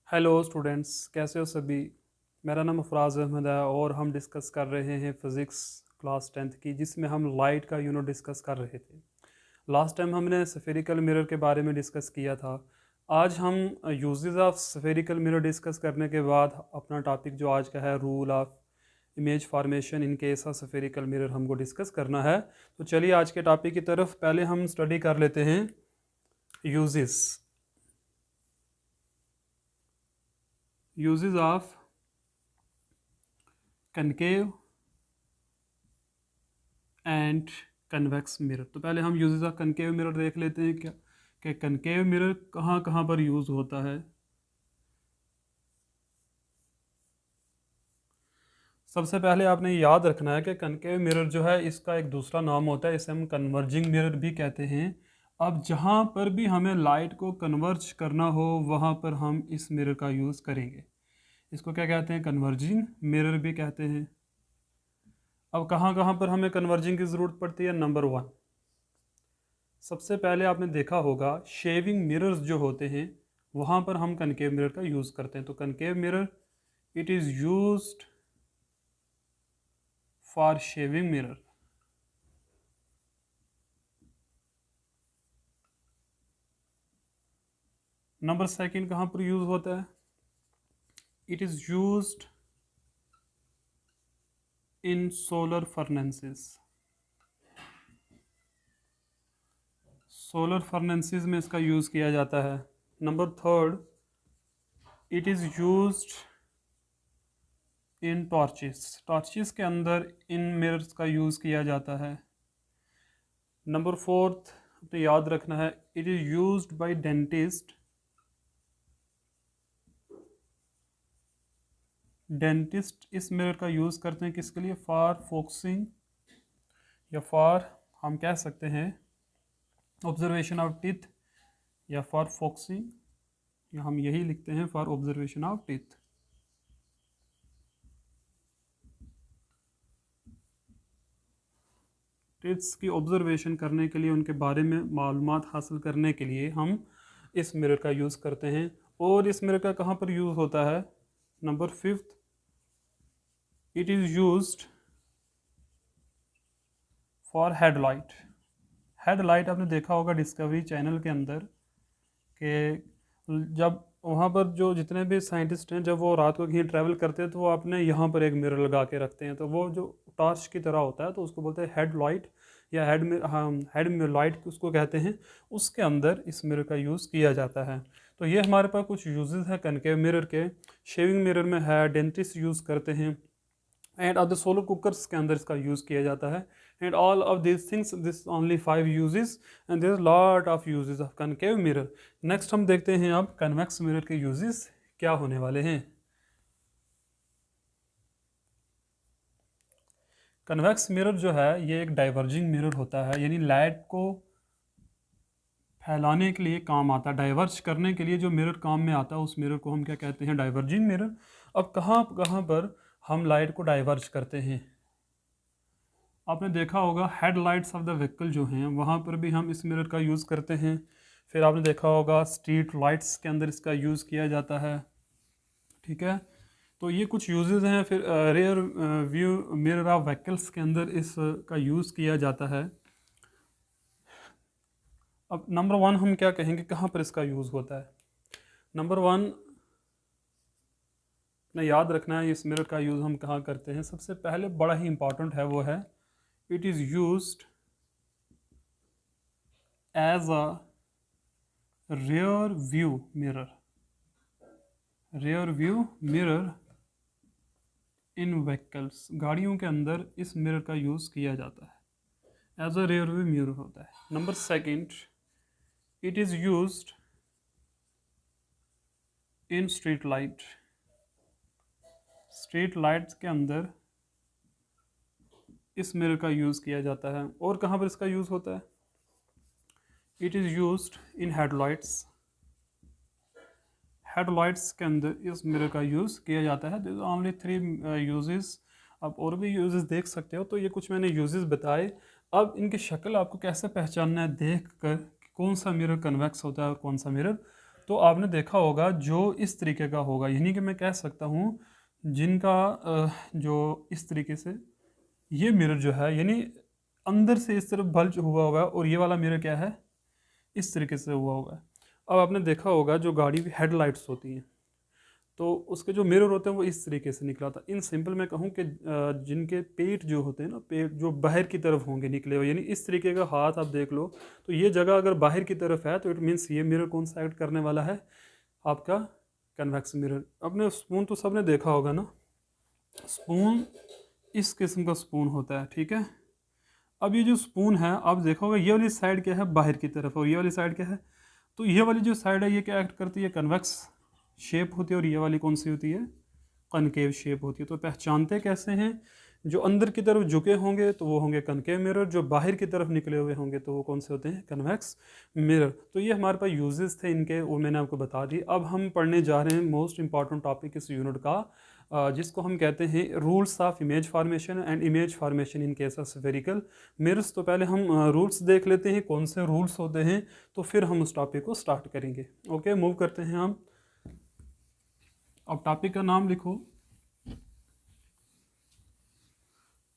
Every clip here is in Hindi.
हेलो स्टूडेंट्स, कैसे हो सभी। मेरा नाम अफराज अहमद है और हम डिस्कस कर रहे हैं फ़िज़िक्स क्लास 10th की, जिसमें हम लाइट का यूनिट डिस्कस कर रहे थे। लास्ट टाइम हमने स्फेरिकल मिरर के बारे में डिस्कस किया था। आज हम uses of spherical mirror discuss करने के बाद अपना टॉपिक जो आज का है, rule of image formation in case of spherical mirror, हमको डिस्कस करना है। तो चलिए आज के टॉपिक की तरफ पहले हम स्टडी कर लेते हैं uses of concave and convex mirror. तो पहले हम यूजेस ऑफ कनकेव मिरर देख लेते हैं क्या कि कनकेव मिरर कहाँ कहाँ पर यूज़ होता है। सबसे पहले आपने याद रखना है कि कनकेव मिरर जो है, इसका एक दूसरा नाम होता है, इसे हम कन्वर्जिंग मिरर भी कहते हैं। अब जहाँ पर भी हमें लाइट को कन्वर्ज करना हो वहाँ पर हम इस मिरर का यूज़ करेंगे। इसको क्या कहते हैं? कन्वर्जिंग मिरर भी कहते हैं। अब कहाँ कहाँ पर हमें कन्वर्जिंग की ज़रूरत पड़ती है? नंबर 1, सबसे पहले आपने देखा होगा शेविंग मिरर्स जो होते हैं वहाँ पर हम कनकेव मिरर का यूज़ करते हैं। तो concave mirror it is used for shaving mirror. Number 2 कहाँ पर यूज़ होता है? It is used in solar furnaces. Solar furnaces में इसका यूज़ किया जाता है। Number 3, it is used in torches. Torches के अंदर इन मिरर्स का यूज़ किया जाता है। नंबर 4 तो याद रखना है, it is used by dentist. Dentist इस मिरर का यूज़ करते हैं किसके लिए? फॉर फोकसिंग, या फॉर हम कह सकते हैं ऑब्जर्वेशन ऑफ टीथ, या फॉर फोकसिंग, या हम यही लिखते हैं for observation of teeth. Teeths की ऑब्जर्वेशन करने के लिए, उनके बारे में मालूमात हासिल करने के लिए हम इस मिरर का यूज़ करते हैं। और इस मिरर का कहाँ पर यूज़ होता है? Number 5, it is used for headlight. Headlight आपने देखा होगा डिस्कवरी चैनल के अंदर कि जब वहाँ पर जो जितने भी साइंटिस्ट हैं, जब वो रात को कहीं ट्रैवल करते हैं तो वो अपने यहाँ पर एक मिरर लगा के रखते हैं। तो वो जो टॉर्च की तरह होता है, तो उसको बोलते हैं हेड लाइट, या हेड में लाइट उसको कहते हैं। उसके अंदर इस मिरर का यूज़ किया जाता है। तो ये हमारे पास कुछ यूजेस हैं कनकेव मिरर के। शेविंग मिरर में है, डेंटिस्ट यूज़ करते हैं, एंड अदर सोलर कुकर्स के अंदर इसका यूज़ किया जाता है। And all of this things, this only 5 uses, and there lot of uses of concave mirror. Next हम देखते हैं अब कन्वेक्स मिरर के यूजेस क्या होने वाले हैं। कन्वेक्स मिरर जो है ये एक डाइवर्जिंग मिरर होता है, यानी लाइट को फैलाने के लिए काम आता है। डाइवर्ज करने के लिए जो मिरर काम में आता है उस मिरर को हम क्या कहते हैं? Diverging mirror. अब कहाँ कहाँ पर हम लाइट को डाइवर्ज करते हैं? आपने देखा होगा हेडलाइट्स ऑफ द व्हीकल जो हैं वहाँ पर भी हम इस मिरर का यूज़ करते हैं। फिर आपने देखा होगा स्ट्रीट लाइट्स के अंदर इसका यूज़ किया जाता है। ठीक है, तो ये कुछ यूजेस हैं। फिर rear view mirror of vehicles के अंदर इसका यूज़ किया जाता है। अब नंबर 1 हम क्या कहेंगे कहाँ पर इसका यूज़ होता है? नंबर 1 ने याद रखना है इस मिरर का यूज़ हम कहाँ करते हैं। सबसे पहले बड़ा ही इंपॉर्टेंट है, वो है it is used as a rear view mirror. rear view mirror in vehicles, गाड़ियों के अंदर इस मिरर का यूज़ किया जाता है, as a rear view mirror होता है। Number 2, it is used in street light. Street lights के अंदर इस मिरर का यूज़ किया जाता है। और कहाँ पर इसका यूज़ होता है? It is used in headlights. Headlights के अंदर इस मिरर का यूज़ किया जाता है। This only 3 uses. आप और भी यूजेस देख सकते हो। तो ये कुछ मैंने यूजेस बताए। अब इनकी शक्ल आपको कैसे पहचानना है देख कर कि कौन सा मिरर कन्वेक्स होता है और कौन सा मिरर तो आपने देखा होगा जो इस तरीके का होगा, यानी कि मैं कह सकता हूँ जिनका जो इस तरीके से ये मिरर जो है, यानी अंदर से इस तरफ बल्ज हुआ हुआ है, और ये वाला मिरर क्या है, इस तरीके से हुआ हुआ है। अब आपने देखा होगा जो गाड़ी की हेडलाइट्स होती हैं, तो उसके जो मिरर होते हैं वो इस तरीके से निकला था। इन सिंपल मैं कहूँ कि जिनके पेट जो होते हैं ना, पेट जो बाहर की तरफ होंगे निकले हुए, यानी इस तरीके का हाथ आप देख लो, तो ये जगह अगर बाहर की तरफ है तो इट मीन्स ये मिरर कौन सा एक्ट करने वाला है, आपका कन्वेक्स मिरर। अपने स्पून तो सबने देखा होगा ना, स्पून इस किस्म का स्पून होता है, ठीक है। अब ये जो स्पून है आप देखोगे ये वाली साइड क्या है, बाहर की तरफ, और ये वाली साइड क्या है, तो ये वाली जो साइड है ये क्या एक्ट करती है, कन्वेक्स शेप होती है, और ये वाली कौन सी होती है, कनकेव शेप होती है। तो पहचानते कैसे हैं, जो अंदर की तरफ झुके होंगे तो वो होंगे कनकेव मिरर, जो बाहर की तरफ निकले हुए होंगे तो वो कौन से होते हैं, कन्वेक्स मिरर। तो ये हमारे पास यूजेस थे इनके, वो मैंने आपको बता दी। अब हम पढ़ने जा रहे हैं मोस्ट इंपॉर्टेंट टॉपिक इस यूनिट का, जिसको हम कहते हैं rules of image formation and image formation in case of spherical mirrors. तो पहले हम रूल्स देख लेते हैं कौन से रूल्स होते हैं, तो फिर हम उस टॉपिक को स्टार्ट करेंगे। ओके, मूव करते हैं हम। अब टॉपिक का नाम लिखो,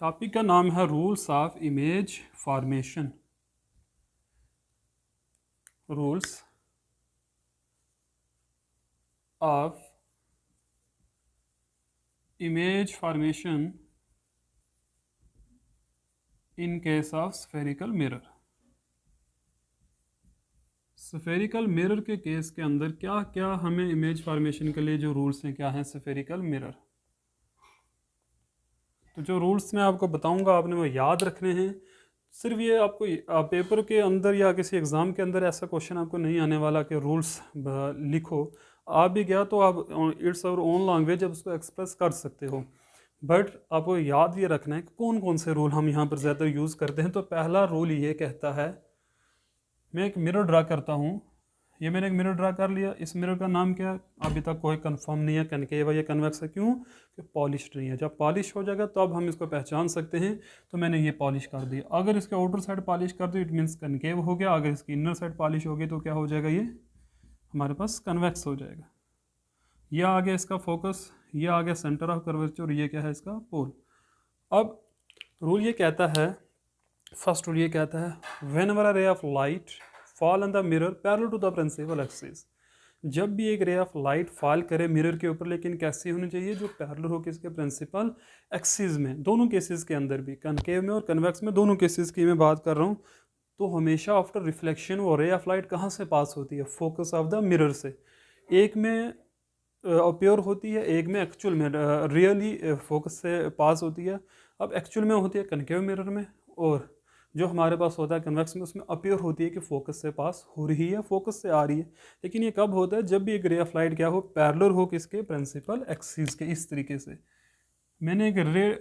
टॉपिक का नाम है rules of image formation. Rules of image formation in case of spherical mirror. Spherical mirror के केस के अंदर क्या क्या हमें इमेज फॉर्मेशन के लिए जो रूल्स हैं क्या हैं स्फेरिकल मिरर। तो जो रूल्स मैं आपको बताऊंगा आपने वो याद रखने हैं। सिर्फ ये आपको पेपर के अंदर या किसी एग्ज़ाम के अंदर ऐसा क्वेश्चन आपको नहीं आने वाला कि रूल्स लिखो। आ भी गया तो आप इट्स आवर ओन लैंग्वेज, आप उसको एक्सप्रेस कर सकते हो, बट आपको याद ये रखना है कि कौन कौन से रूल हम यहाँ पर ज़्यादा यूज़ करते हैं। तो पहला रूल ये कहता है, मैं एक मिरर ड्रा करता हूँ, ये मैंने एक मिरर ड्रा कर लिया, इस मिरर का नाम क्या है, अभी तक कोई कंफर्म नहीं है, कनकेव है या कन्वेक्स है, क्यों कि पॉलिश नहीं है। जब पॉलिश हो जाएगा तो अब हम इसको पहचान सकते हैं। तो मैंने ये पॉलिश कर दिया, अगर इसके आउटर साइड पॉलिश कर दी इट मीन्स कनकेव हो गया, अगर इसकी इनर साइड पॉलिश होगी तो क्या हो जाएगा, ये हमारे पास कन्वेक्स हो जाएगा। यह आ गया इसका फोकस, ये आ गया सेंटर ऑफ कर्वेचर, ये क्या है इसका पोल। अब रूल ये कहता है, फर्स्ट रूल ये कहता है when ever a ray of light fall on the mirror parallel to the principal axis. जब भी एक रे ऑफ लाइट फॉल करे मिरर के ऊपर, लेकिन कैसी होनी चाहिए, जो पैरेलल हो किसके, प्रिंसिपल एक्सिस में। दोनों केसेस के अंदर भी, कनकेव में और कन्वेक्स में, दोनों केसेस की मैं बात कर रहा हूँ। तो हमेशा आफ्टर रिफ्लेक्शन वो रे ऑफ लाइट कहाँ से पास होती है, फोकस ऑफ द मिरर से। एक में प्योर होती है, एक में एक्चुअल में रियली फोकस से पास होती है। अब एक्चुअल में होती है कनकेव मिरर में, और जो हमारे पास होता है कन्वेक्स में, उसमें अपीयर होती है कि फोकस से पास हो रही है, फोकस से आ रही है। लेकिन ये कब होता है, जब भी एक रे ऑफ लाइट क्या हो, पैरेलल हो किसके, प्रिंसिपल एक्सिस के। इस तरीके से मैंने एक रे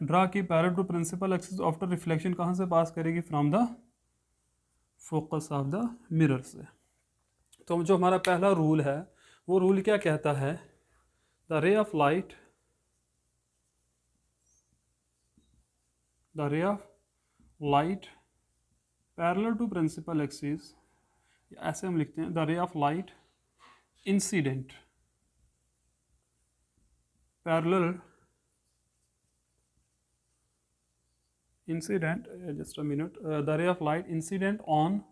ड्रा की parallel to principal axis, after reflection कहाँ से पास करेगी, from the focus of the mirror से। तो जो हमारा पहला रूल है वो रूल क्या कहता है, the ray of light, the ray of light parallel to principal axis, ऐसे हम लिखते हैं, the ray of light incident parallel incident just a minute, the ray of light incident on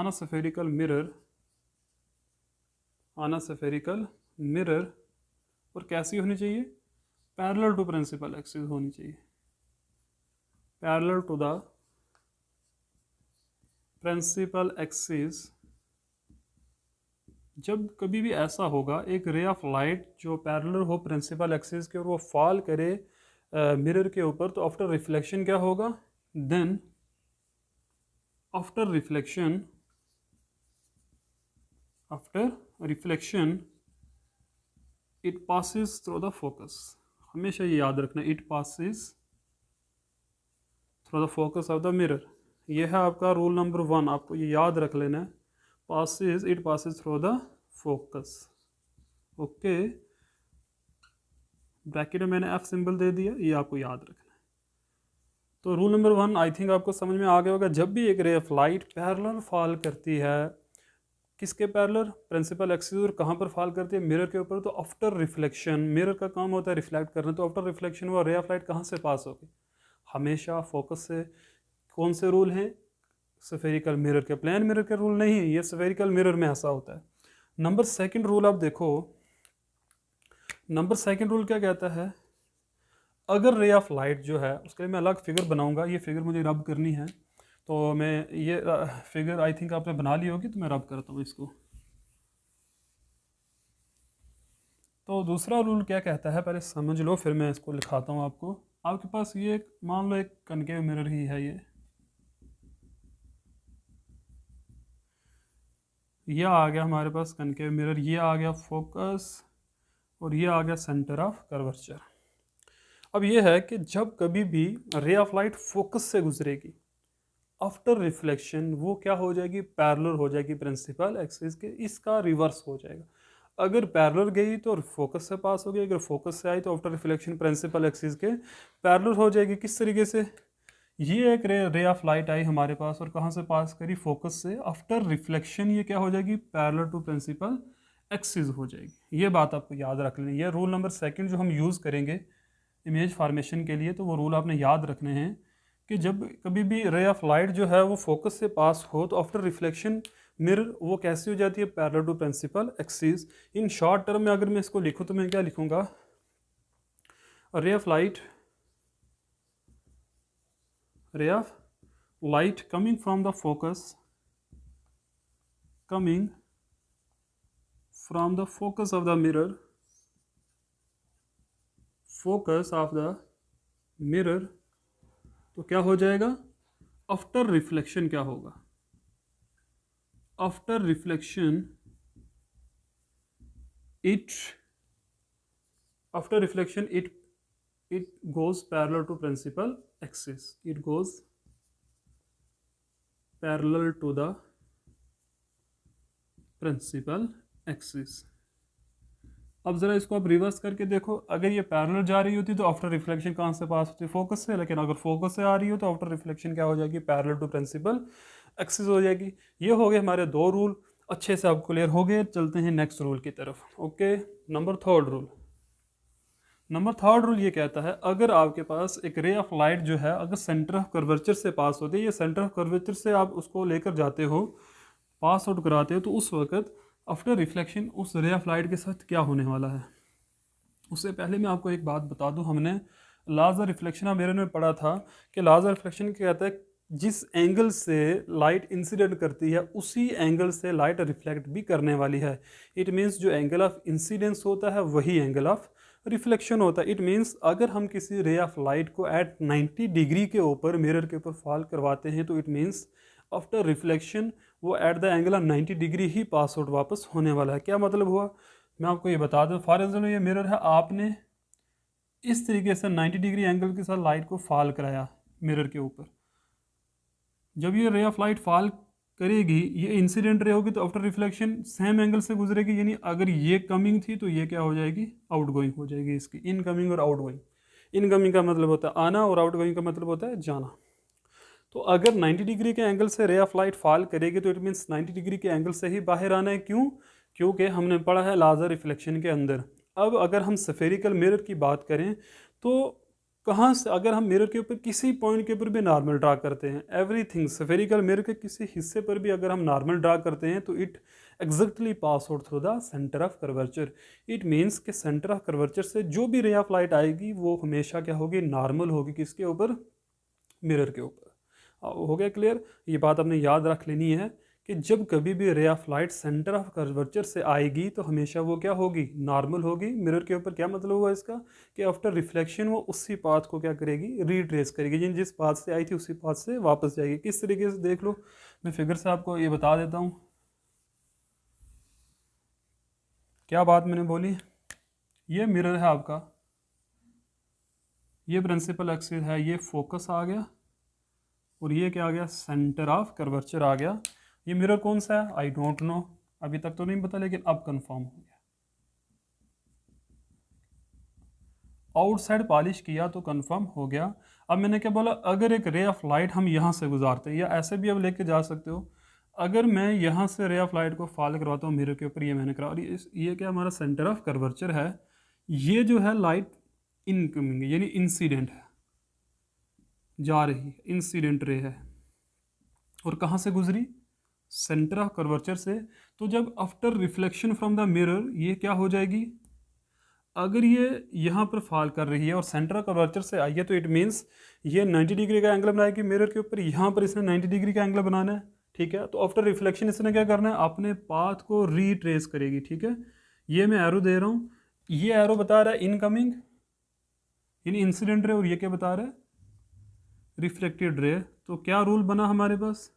a spherical mirror, on a spherical mirror, और कैसी होनी चाहिए, पैरेलल टू प्रिंसिपल एक्सिस होनी चाहिए, parallel to the principal axis. जब कभी भी ऐसा होगा एक रे ऑफ लाइट जो पैरेलल हो प्रिंसिपल एक्सिस के और वो फॉल करे मिरर के ऊपर, तो आफ्टर रिफ्लेक्शन क्या होगा, then after reflection it passes through the focus. हमेशा ये याद रखना, it passes through the focus of the mirror. ये है आपका रूल नंबर 1, आपको ये याद रख लेना है, passes, it passes through the focus. Okay, bracket में मैंने एफ सिंबल दे दिया, ये आपको याद रखना है। तो रूल नंबर 1 आई थिंक आपको समझ में आ गया होगा, जब भी एक ray of light parallel fall करती है किसके पैरेलल, प्रिंसिपल एक्सिस, और कहाँ पर फॉल करती है, मिरर के ऊपर। तो आफ्टर रिफ्लेक्शन, मिरर का काम होता है रिफ्लेक्ट करना, तो आफ्टर रिफ्लेक्शन वो रे ऑफ लाइट कहाँ से पास होगी, हमेशा फोकस से। कौन से रूल हैं, स्फेरिकल मिरर के, प्लेन मिरर के रूल नहीं है, ये स्फेरिकल मिरर में ऐसा होता है। नंबर सेकंड रूल आप देखो, नंबर सेकंड रूल क्या कहता है, अगर रे ऑफ लाइट जो है, उसके लिए मैं अलग फिगर बनाऊंगा, ये फिगर मुझे रब करनी है, तो मैं ये फिगर आई थिंक आपने बना ली होगी, तो मैं रब करता हूँ इसको। तो दूसरा रूल क्या कहता है, पहले समझ लो फिर मैं इसको लिखाता हूँ आपको। आपके पास ये मान लो एक कनकेव मिरर ही है, ये आ गया हमारे पास कनकेव मिरर, ये आ गया फोकस, और ये आ गया सेंटर ऑफ कर्वेचर। अब ये है कि जब कभी भी रे ऑफ लाइट फोकस से गुजरेगी, आफ्टर रिफ्लेक्शन वो क्या हो जाएगी, पैरेलल हो जाएगी प्रिंसिपल एक्सिस के, इसका रिवर्स हो जाएगा। अगर पैरेलल गई तो फोकस से पास हो गई, अगर फोकस से आई तो आफ्टर रिफ्लेक्शन प्रिंसिपल एक्सिस के पैरेलल हो जाएगी। किस तरीके से, ये एक रे ऑफ लाइट आई हमारे पास और कहाँ से पास करी, फोकस से, आफ्टर रिफ्लेक्शन ये क्या हो जाएगी, पैरेलल टू प्रिंसिपल एक्सिस हो जाएगी। ये बात आपको याद रख लेनी है। रूल नंबर सेकंड जो हम यूज़ करेंगे इमेज फॉर्मेशन के लिए, तो वो रूल आपने याद रखने हैं कि जब कभी भी रे ऑफ लाइट जो है वो फोकस से पास हो तो आफ्टर रिफ्लेक्शन मिरर वो कैसी हो जाती है, parallel to principal axis. In short term में अगर मैं इसको लिखूँ तो मैं क्या लिखूँगा, रे of light, ray of light coming from the focus, coming from the focus of the mirror, focus of the mirror, तो क्या हो जाएगा, आफ्टर रिफ्लेक्शन क्या होगा, after reflection it, after reflection it goes parallel to principal axis, it goes parallel to the principal axis। अब ज़रा इसको आप रिवर्स करके देखो, अगर ये पैरेलल जा रही होती तो आफ्टर रिफ्लेक्शन कहाँ से पास होती, फोकस से, लेकिन अगर फोकस से आ रही हो तो आफ्टर रिफ्लेक्शन क्या हो जाएगी, पैरेलल टू प्रिंसिपल एक्सिस हो जाएगी। ये हो गए हमारे दो रूल, अच्छे से आप क्लियर हो गए। चलते हैं नेक्स्ट रूल की तरफ। Okay, number third rule, number third rule ये कहता है, अगर आपके पास एक रे ऑफ लाइट जो है अगर सेंटर ऑफ कर्वेचर से पास होती है, ये सेंटर ऑफ कर्वेचर से आप उसको लेकर जाते हो, पास आउट कराते हो, तो उस वक्त आफ्टर रिफ्लेक्शन उस रे ऑफ लाइट के साथ क्या होने वाला है। उससे पहले मैं आपको एक बात बता दूं, हमने लॉज ऑफ रिफ्लेक्शन मेरे में पढ़ा था कि लॉज ऑफ रिफ्लेक्शन क्या कहता है, जिस एंगल से लाइट इंसिडेंट करती है उसी एंगल से लाइट रिफ्लेक्ट भी करने वाली है। इट मीन्स जो एंगल ऑफ इंसिडेंस होता है वही एंगल ऑफ रिफ्लेक्शन होता है। इट मीन्स अगर हम किसी रे ऑफ लाइट को एट 90 डिग्री के ऊपर मिरर के ऊपर फॉल करवाते हैं तो इट मीन्स आफ्टर रिफ्लेक्शन वो at the angle of 90 degree he pass out वापस होने वाला है। क्या मतलब हुआ, मैं आपको ये बता दूं, फॉर एग्जाम्पल ये मिरर है, आपने इस तरीके से 90 डिग्री एंगल के साथ लाइट को फॉल कराया मिरर के ऊपर, जब ये रे ऑफ लाइट फॉल करेगी, ये इंसिडेंट रे होगी, तो आफ्टर रिफ्लेक्शन सेम एंगल से गुजरेगी, यानी अगर ये कमिंग थी तो ये क्या हो जाएगी, आउटगोइंग हो जाएगी। इसकी इनकमिंग और आउटगोइंग, इनकमिंग का मतलब होता है आना और आउटगोइंग का मतलब होता है जाना। तो अगर 90 डिग्री के एंगल से रे ऑफ लाइट फॉल करेगी तो इट मीन्स 90 डिग्री के एंगल से ही बाहर आना है। क्यों, क्योंकि हमने पढ़ा है लॉज ऑफ रिफ्लेक्शन के अंदर। अब अगर हम स्फेरिकल मिरर की बात करें तो कहाँ से, अगर हम मिरर के ऊपर किसी पॉइंट के ऊपर भी नॉर्मल ड्रा करते हैं, एवरीथिंग स्फेरिकल मिरर के किसी हिस्से पर भी अगर हम नॉर्मल ड्रा करते हैं तो it exactly pass out through the centre of curvature. It means कि सेंटर ऑफ कर्वेचर से जो भी रे ऑफ लाइट आएगी वो हमेशा क्या होगी, नॉर्मल होगी, किसके ऊपर, मिरर के ऊपर। हो गया क्लियर, ये बात आपने याद रख लेनी है कि जब कभी भी रे of light centre of curvature से आएगी तो हमेशा वो क्या होगी, नॉर्मल होगी मिरर के ऊपर। क्या मतलब हुआ इसका, कि आफ्टर रिफ्लेक्शन वो उसी पाथ को क्या करेगी, रीट्रेस करेगी, जिस पाथ से आई थी उसी पाथ से वापस जाएगी। किस तरीके से देख लो, मैं फिगर से आपको ये बता देता हूँ क्या बात मैंने बोली। ये मिरर है आपका, ये प्रिंसिपल एक्सिस है, ये फोकस आ गया और ये क्या आ गया, सेंटर ऑफ कर्वेचर आ गया। ये मिरर कौन सा है, आई डोंट नो, अभी तक तो नहीं पता, लेकिन अब कंफर्म हो गया। आउटसाइड पॉलिश किया तो कंफर्म हो गया। अब मैंने क्या बोला, अगर एक रे ऑफ लाइट हम यहाँ से गुजारते हैं, या ऐसे भी अब लेके जा सकते हो, अगर मैं यहाँ से रे ऑफ लाइट को फॉल करवाता हूँ मिरर के ऊपर, ये मैंने करा, और ये क्या हमारा सेंटर ऑफ कर्वेचर है, ये जो है लाइट इनकमिंग यानी इंसिडेंट है, जा रही है, इंसिडेंट रे है, और कहाँ से गुजरी, सेंटर ऑफ कर्वेचर से। तो जब after reflection from the mirror ये क्या हो जाएगी, अगर ये यहाँ पर फॉल कर रही है और सेंटर ऑफ कर्वेचर से आई है, तो इट मीन्स ये 90 डिग्री का एंगल बनाएगी मिरर के ऊपर, यहाँ पर इसने 90 डिग्री का एंगल बनाना है, ठीक है। तो आफ्टर रिफ्लेक्शन इसने क्या करना है, अपने पाथ को रीट्रेस करेगी, ठीक है। ये मैं एरो दे रहा हूँ, ये एरो बता रहा है इनकमिंग यानी इंसिडेंट रे, और ये क्या बता रहा है, रिफ्लेक्टेड रे। तो क्या रूल बना हमारे पास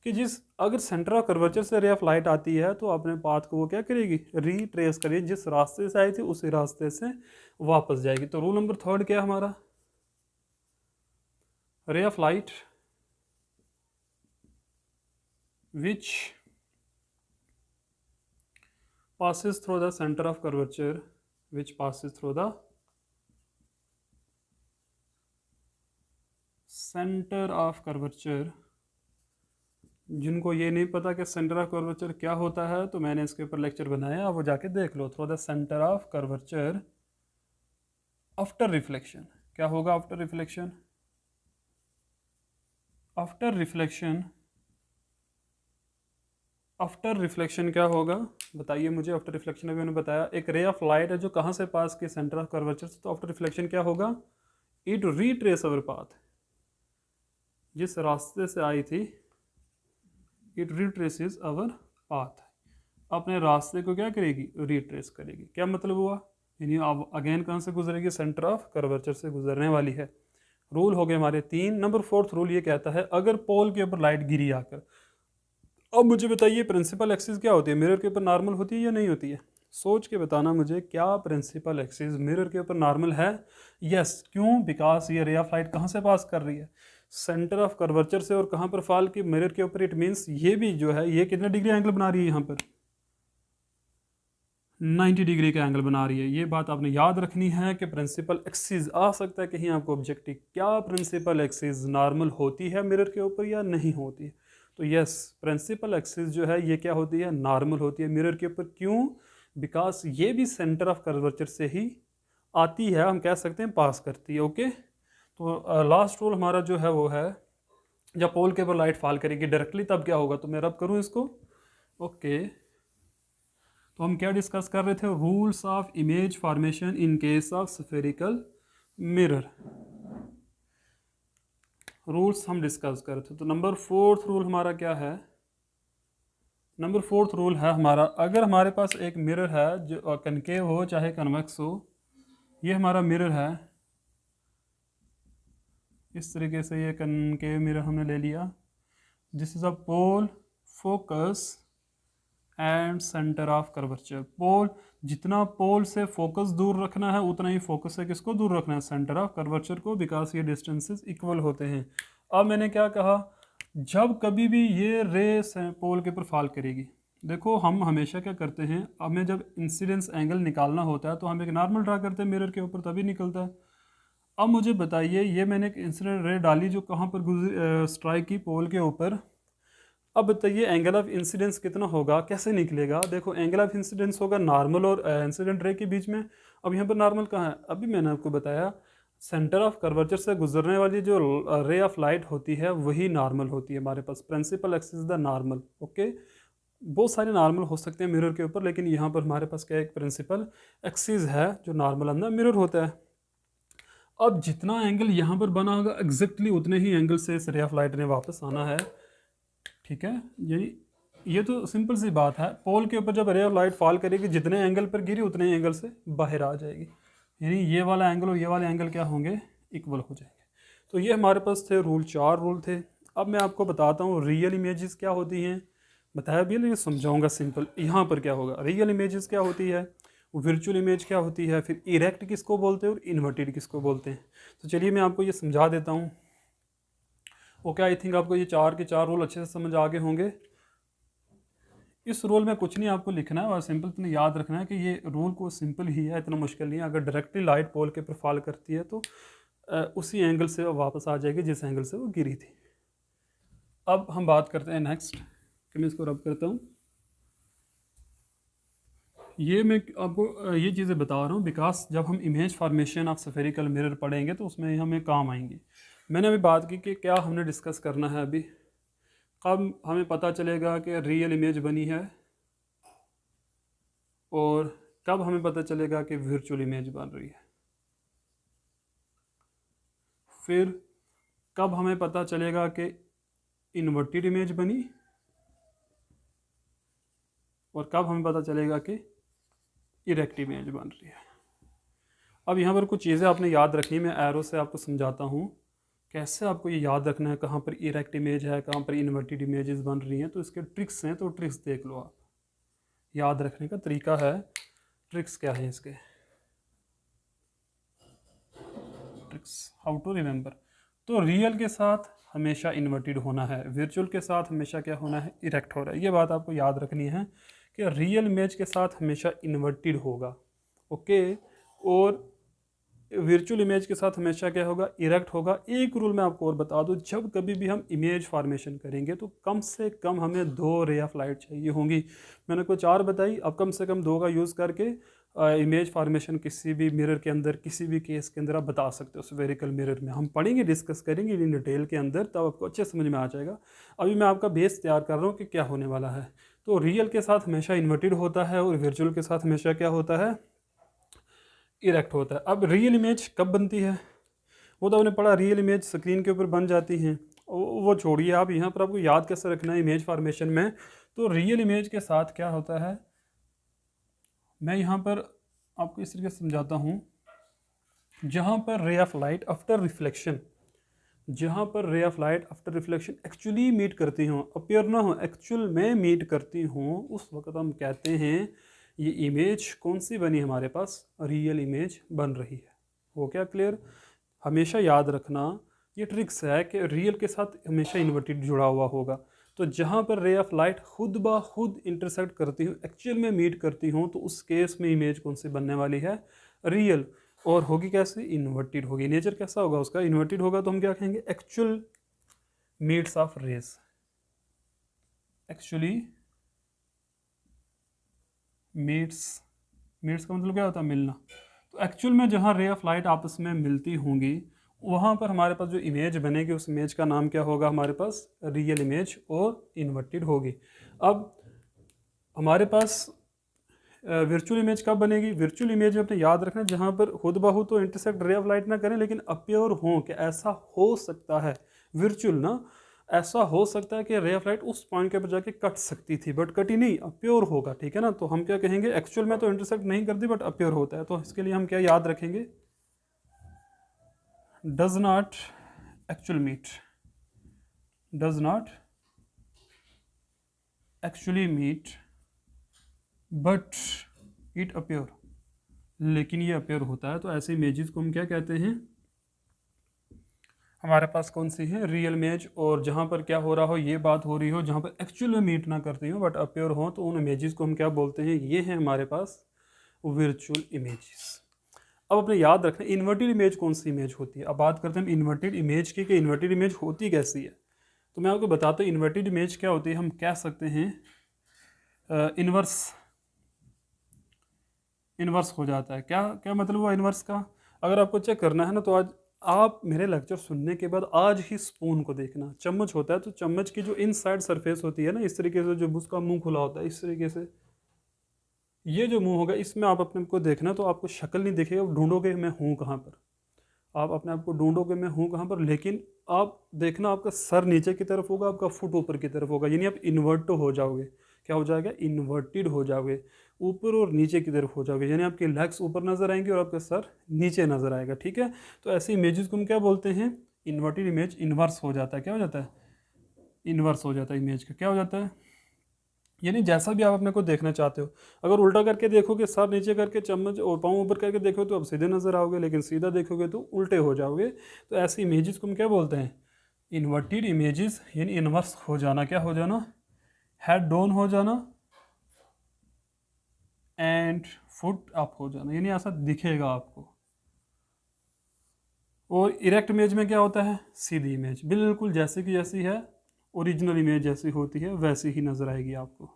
कि जिस अगर सेंटर ऑफ कर्वेचर से रे ऑफ लाइट आती है तो अपने पाथ को वो क्या करेगी, रीट्रेस करेगी, जिस रास्ते से आई थी उसी रास्ते से वापस जाएगी। तो रूल नंबर 3 क्या है हमारा, रे of light which passes through the center of curvature, which passes through the center of curvature, जिनको ये नहीं पता कि सेंटर ऑफ कर्वेचर क्या होता है, तो मैंने इसके ऊपर लेक्चर बनाया, वो जाके देख लो। Through the centre of curvature after reflection, क्या होगा after reflection, after reflection, after reflection क्या होगा बताइए मुझे। आफ्टर रिफ्लेक्शन अभी मैंने बताया, एक रे ऑफ लाइट है जो कहाँ से पास की, सेंटर ऑफ कर्वेचर से। तो आफ्टर रिफ्लेक्शन क्या होगा, इट रीट्रेस अवर पाथ, जिस रास्ते से आई थी, इट रिट्रेसेस अवर पाथ, अपने रास्ते को क्या करेगी, रिट्रेस करेगी। क्या मतलब हुआ, यानी अब अगेन कहाँ से गुजरेगी, सेंटर ऑफ कर्वेचर से गुजरने वाली है। रूल हो गए हमारे 3। नंबर 4 रूल ये कहता है, अगर पोल के ऊपर लाइट गिरी आकर, अब मुझे बताइए प्रिंसिपल एक्सिस क्या होती है, मिरर के ऊपर नॉर्मल होती है या नहीं होती है, सोच के बताना मुझे, क्या प्रिंसिपल एक्सिस मिरर के ऊपर नॉर्मल है। यस, क्यों, बिकॉज ये रे ऑफ लाइट कहाँ से पास कर रही है, सेंटर ऑफ कर्वेचर से, और कहाँ पर फॉल की, मिरर के ऊपर। इट मीन्स ये भी जो है ये कितने डिग्री एंगल बना रही है, यहाँ पर 90 डिग्री का एंगल बना रही है। ये बात आपने याद रखनी है कि प्रिंसिपल एक्सिस आ सकता है कहीं आपको ऑब्जेक्टिव, क्या प्रिंसिपल एक्सिस नॉर्मल होती है मिरर के ऊपर या नहीं होती है। तो यस, प्रिंसिपल एक्सिस जो है ये क्या होती है, नॉर्मल होती है मिरर के ऊपर। क्यों, बिकॉज ये भी सेंटर ऑफ कर्वेचर से ही आती है, हम कह सकते हैं पास करती है। ओके, तो लास्ट रूल हमारा जो है वो है, जब पोल के ऊपर लाइट फॉल करेगी डायरेक्टली तब क्या होगा, तो मैं रब करूँ इसको। ओके, तो हम क्या डिस्कस कर रहे थे, rules of image formation in case of spherical mirror, rules हम डिस्कस कर रहे थे। तो नंबर 4 रूल हमारा क्या है, नंबर 4 रूल है हमारा, अगर हमारे पास एक मिरर है जो कनकेव हो चाहे कन्वेक्स हो, ये हमारा मिरर है, इस तरीके से ये कनकेव मिरर हमने ले लिया, this is a pole, focus and centre of curvature. Pole, जितना पोल से फोकस दूर रखना है उतना ही फोकस से किसको दूर रखना है, सेंटर ऑफ कर्वेचर को, बिकॉज ये डिस्टेंसेस इक्वल होते हैं। अब मैंने क्या कहा, जब कभी भी ये रे पोल के ऊपर फॉल करेगी, देखो हम हमेशा क्या करते हैं, हमें जब इंसिडेंस एंगल निकालना होता है तो हम एक नॉर्मल ड्रा करते हैं मिरर के ऊपर, तभी निकलता है। अब मुझे बताइए, ये मैंने एक इंसिडेंट रे डाली जो कहाँ पर स्ट्राइक की, पोल के ऊपर। अब बताइए एंगल ऑफ इंसिडेंस कितना होगा, कैसे निकलेगा। देखो एंगल ऑफ इंसिडेंस होगा नॉर्मल और इंसिडेंट रे के बीच में। अब यहाँ पर नॉर्मल कहाँ है, अभी मैंने आपको बताया सेंटर ऑफ कर्वेचर से गुजरने वाली जो रे ऑफ लाइट होती है वही नॉर्मल होती है हमारे पास। Principal axis the normal. Okay, बहुत सारे नॉर्मल हो सकते हैं मिरर के ऊपर, लेकिन यहाँ पर हमारे पास क्या एक प्रिंसिपल एक्सिस है जो नॉर्मल अंदर मिरर होता है। अब जितना एंगल यहाँ पर बना होगा एग्जैक्टली उतने ही एंगल से इस रे ऑफ लाइट ने वापस आना है, ठीक है। ये तो सिंपल सी बात है, पोल के ऊपर जब रे ऑफ लाइट फॉल करेगी जितने एंगल पर गिरी उतने एंगल से बाहर आ जाएगी, यानी ये वाला एंगल और ये वाले एंगल क्या होंगे, इक्वल हो जाएंगे। तो ये हमारे पास थे रूल, 4 रूल थे। अब मैं आपको बताता हूँ रियल इमेजेस क्या होती हैं, बताया भी, लेकिन समझाऊंगा सिंपल। यहाँ पर क्या होगा, रियल इमेजेस क्या होती है, वर्चुअल इमेज क्या होती है, फिर इरेक्ट किसको बोलते हैं और इन्वर्टेड किसको बोलते हैं। तो चलिए मैं आपको ये समझा देता हूँ। ओके, आई थिंक आपको ये 4 के 4 रूल अच्छे से समझ आ गए होंगे। इस रूल में कुछ नहीं आपको लिखना है और सिंपल इतना याद रखना है कि ये रूल को सिंपल ही है, इतना मुश्किल नहीं है। अगर डायरेक्टली लाइट पोल के ऊपर फॉल करती है तो उसी एंगल से वापस आ जाएगी जिस एंगल से वो गिरी थी। अब हम बात करते हैं नेक्स्ट, कि मैं इसको रब करता हूँ। ये मैं आपको ये चीज़ें बता रहा हूँ बिकॉज जब हम image formation of spherical mirror पढ़ेंगे तो उसमें हमें काम आएंगे। मैंने अभी बात की कि क्या हमने डिस्कस करना है अभी, कब हमें पता चलेगा कि रियल इमेज बनी है और कब हमें पता चलेगा कि वर्चुअल इमेज बन रही है, फिर कब हमें पता चलेगा कि इन्वर्टेड इमेज बनी और कब हमें पता चलेगा कि इरेक्ट इमेज बन रही है। अब यहाँ पर कुछ चीज़ें आपने याद रखनी, मैं एरो से आपको समझाता हूँ कैसे आपको ये याद रखना है, कहाँ पर इरेक्ट इमेज है, कहाँ पर इन्वर्टेड इमेजेस बन रही हैं। तो इसके ट्रिक्स हैं, तो ट्रिक्स देख लो आप, याद रखने का तरीका है। ट्रिक्स क्या है इसके, ट्रिक्स हाउ टू रिमेंबर। तो रियल के साथ हमेशा इन्वर्टेड होना है, वर्चुअल के साथ हमेशा क्या होना है, इरेक्ट हो रहा है। ये बात आपको याद रखनी है कि रियल इमेज के साथ हमेशा इन्वर्टेड होगा, ओके, और वर्चुअल इमेज के साथ हमेशा क्या होगा, इरेक्ट होगा। एक रूल मैं आपको और बता दूं, जब कभी भी हम इमेज फॉर्मेशन करेंगे तो कम से कम हमें 2 रे ऑफ लाइट चाहिए होंगी। मैंने कुछ 4 बताई, अब कम से कम 2 का यूज़ करके इमेज फार्मेशन किसी भी मिरर के अंदर, किसी भी केस के अंदर आप बता सकते हो। स्फेरिकल मिरर में हम पढ़ेंगे, डिस्कस करेंगे इन डिटेल के अंदर, तब आपको अच्छे समझ में आ जाएगा। अभी मैं आपका बेस तैयार कर रहा हूँ कि क्या होने वाला है। तो रियल के साथ हमेशा इन्वर्टेड होता है और वर्चुअल के साथ हमेशा क्या होता है, इरेक्ट होता है। अब रियल इमेज कब बनती है, वो तो आपने पढ़ा, रियल इमेज स्क्रीन के ऊपर बन जाती हैं, वो छोड़िए। आप यहाँ पर आपको याद कैसे रखना है इमेज फॉर्मेशन में। तो रियल इमेज के साथ क्या होता है, मैं यहाँ पर आपको इस तरीके से समझाता हूँ। जहाँ पर ray of light after reflection, जहाँ पर ray of light after reflection actually meet करती हों, अपियर ना हो, एक्चुअल में मीट करती हों, उस वक्त हम कहते हैं ये इमेज कौन सी बनी हमारे पास, रियल इमेज बन रही है। हो क्या क्लियर। हमेशा याद रखना, ये ट्रिक्स है कि रियल के साथ हमेशा इन्वर्टेड जुड़ा हुआ होगा। तो जहाँ पर रे ऑफ लाइट खुद ब खुद इंटरसेक्ट करती हो, एक्चुअल में मीट करती हों, तो उस केस में इमेज कौन सी बनने वाली है, रियल। और होगी कैसे, इन्वर्टेड होगी। नेचर कैसा होगा उसका, इन्वर्टेड होगा। तो हम क्या कहेंगे, actual meets of rays, actually meets, meets का मतलब क्या होता है, मिलना। तो एक्चुअल में जहाँ रे ऑफ लाइट आपस में मिलती होंगी, वहाँ पर हमारे पास जो इमेज बनेगी, उस इमेज का नाम क्या होगा हमारे पास, रियल इमेज, और इन्वर्टेड होगी। अब हमारे पास वर्चुअल इमेज कब बनेगी, वर्चुअल इमेज में अपने याद रखना जहाँ पर खुद ब खुद तो इंटरसेक्ट रे ऑफ लाइट ना करें, लेकिन अप्योर हो कि ऐसा हो सकता है, वर्चुअल ना, ऐसा हो सकता है कि रे ऑफ लाइट उस पॉइंट के ऊपर जाके कट सकती थी, बट कटी नहीं, अप्योर होगा, ठीक है ना। तो हम क्या कहेंगे, एक्चुअल में तो इंटरसेक्ट नहीं करती बट अप्योर होता है। तो इसके लिए हम क्या याद रखेंगे, does not actual meet, does not actually meet but it appear, लेकिन ये अपेयर होता है। तो ऐसे इमेजेस को हम क्या कहते हैं, हमारे पास कौन सी है, रियल इमेज। और जहाँ पर क्या हो रहा हो, ये बात हो रही हो जहाँ पर एक्चुअल में मीट ना करती हो बट अपेयर हो, तो उन इमेजेस को हम क्या बोलते हैं, ये हैं हमारे पास वर्चुअल इमेजेस। अब अपने याद रखना, इन्वर्टेड इमेज कौन सी इमेज होती है। अब बात करते हैं इन्वर्टेड इमेज की, कि इन्वर्टेड इमेज होती कैसी है। तो मैं आपको बताता हूँ इन्वर्टेड इमेज क्या होती है। हम कह सकते हैं इन्वर्स, इन्वर्स हो जाता है। क्या क्या मतलब हुआ इन्वर्स का, अगर आपको चेक करना है ना, तो आज आप मेरे लेक्चर सुनने के बाद आज ही स्पून को देखना। चम्मच होता है, तो चम्मच की जो इनसाइड सरफेस होती है ना, इस तरीके से, जो उसका मुंह खुला होता है इस तरीके से, ये जो मुंह होगा इसमें आप अपने को देखना, तो आपको शक्ल नहीं दिखेगा, आप ढूंढोगे मैं हूँ कहाँ पर, आप अपने आप को ढूंढोगे मैं हूँ कहाँ पर, लेकिन आप देखना आपका सर नीचे की तरफ होगा, आपका फुट ऊपर की तरफ होगा, यानी आप इन्वर्ट हो जाओगे। क्या हो जाएगा, इन्वर्टेड हो जाओगे, ऊपर और नीचे की तरफ हो जाओगे, यानी आपके लेग्स ऊपर नज़र आएंगे और आपका सर नीचे नज़र आएगा, ठीक है। तो ऐसे इमेजेस को हम क्या बोलते हैं, इन्वर्टेड इमेज। इन्वर्स हो जाता है, क्या हो जाता है, इन्वर्स हो जाता है इमेज का, क्या हो जाता है, यानी जैसा भी आप अपने को देखना चाहते हो। अगर उल्टा करके देखोगे, सर नीचे करके चम्मच और पाँव ऊपर करके देखो तो आप सीधे नज़र आओगे, लेकिन सीधा देखोगे तो उल्टे हो जाओगे। तो ऐसी इमेजेस को हम क्या बोलते हैं, इन्वर्टेड इमेजेस, यानी इन्वर्स हो जाना। क्या हो जाना, हेड डाउन हो जाना एंड फुट अप हो जाना, यानी ऐसा दिखेगा आपको। और इरेक्ट इमेज में क्या होता है, सीधी इमेज, बिल्कुल जैसे की जैसी है ओरिजिनल इमेज जैसी होती है वैसी ही नज़र आएगी आपको,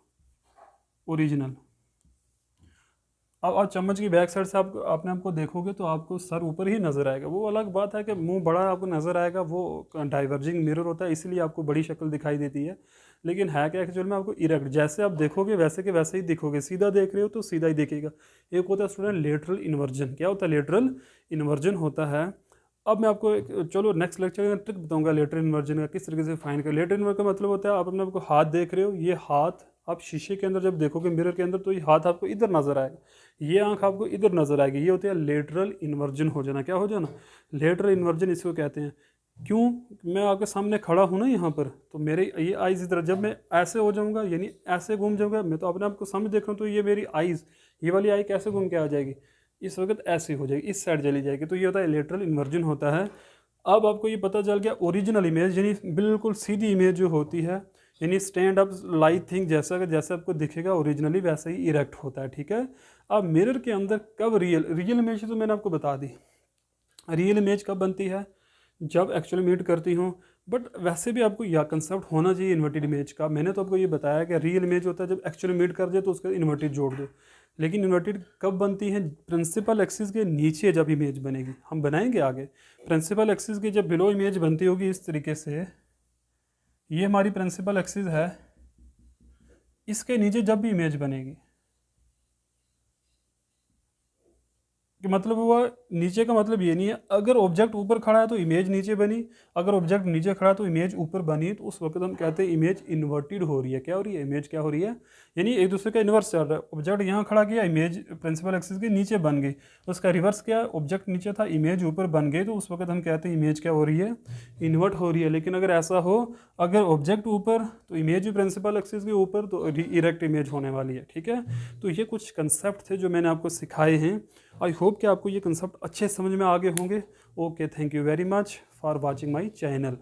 ओरिजिनल। अब आप चम्मच की बैक साइड से आप अपने आपको देखोगे तो आपको सर ऊपर ही नज़र आएगा। वो अलग बात है कि मुंह बड़ा आपको नज़र आएगा, वो डाइवर्जिंग मिरर होता है, इसलिए आपको बड़ी शक्ल दिखाई देती है। लेकिन है क्या एक्चुअल में, आपको इरेक्ट जैसे आप देखोगे वैसे के वैसे ही दिखोगे। सीधा देख रहे हो तो सीधा ही दिखेगा। एक होता है स्टूडेंट लेटरल इन्वर्जन। क्या होता है? लेटरल इन्वर्जन होता है। अब मैं आपको चलो नेक्स्ट लेक्चर में ट्रिक बताऊंगा लेटरल इन्वर्जन का, किस तरीके से फाइन कर। लेटरल इन्वर्जन का मतलब होता है आप अपने आपको हाथ देख रहे हो, ये हाथ आप शीशे के अंदर जब देखोगे मिरर के अंदर तो ये हाथ आपको इधर नजर आएगा, ये आंख आपको इधर नजर आएगी। ये होता है लेटरल इन्वर्जन हो जाना। क्या हो जाना? लेटरल इन्वर्जन इसको कहते हैं। क्यों? मैं आपके सामने खड़ा हूँ ना यहाँ पर, तो मेरे ये आइज़ इधर, जब मैं ऐसे हो जाऊँगा यानी ऐसे घूम जाऊँगा, मैं तो अपने आप को सामने देख रहा हूँ, तो ये मेरी आइज़, ये वाली आई कैसे घूम के आ जाएगी? इस वक्त ऐसी हो जाएगी, इस साइड चली जाएगी। तो ये होता है लेटरल इन्वर्जन होता है। अब आपको ये पता चल गया ओरिजिनल इमेज यानी बिल्कुल सीधी इमेज जो होती है, यानी स्टैंड अप लाइट थिंग, जैसा जैसे आपको दिखेगा ओरिजिनली वैसा ही इरेक्ट होता है। ठीक है। अब मिरर के अंदर कब रियल इमेज तो मैंने आपको बता दी। रियल इमेज कब बनती है? जब एक्चुअली मीट करती हूँ। बट वैसे भी आपको यह कंसेप्ट होना चाहिए इन्वर्टेड इमेज का। मैंने तो आपको ये बताया कि रियल इमेज होता है जब एक्चुअली मीट कर जाए तो उसका इन्वर्टेड जोड़ दो। लेकिन इन्वर्टेड कब बनती है? प्रिंसिपल एक्सिस के नीचे जब इमेज बनेगी, हम बनाएंगे आगे। प्रिंसिपल एक्सिस के जब बिलो इमेज बनती होगी इस तरीके से, ये हमारी प्रिंसिपल एक्सिस है, इसके नीचे जब भी इमेज बनेगी, कि मतलब हुआ नीचे का मतलब ये नहीं है अगर ऑब्जेक्ट ऊपर खड़ा है तो इमेज नीचे बनी, अगर ऑब्जेक्ट नीचे खड़ा है तो इमेज ऊपर बनी, तो उस वक्त हम कहते हैं इमेज इन्वर्टेड हो रही है। क्या हो रही है? इमेज क्या हो रही है? यानी एक दूसरे का इन्वर्स चल रहा है। ऑब्जेक्ट यहाँ खड़ा किया, इमेज प्रिंसिपल एक्सिस के नीचे बन गई। उसका रिवर्स क्या? ऑब्जेक्ट नीचे था, इमेज ऊपर बन गई, तो उस वक्त हम कहते हैं इमेज क्या हो रही है? इन्वर्ट हो रही है। लेकिन अगर ऐसा हो, अगर ऑब्जेक्ट ऊपर तो इमेज भी प्रिंसिपल एक्सिस के ऊपर, तो इरेक्ट इमेज होने वाली है। ठीक है। तो ये कुछ कंसेप्ट थे जो मैंने आपको सिखाए हैं। आई होप कि आपको ये कंसेप्ट अच्छे समझ में आ गए होंगे। Okay, thank you very much for watching my channel.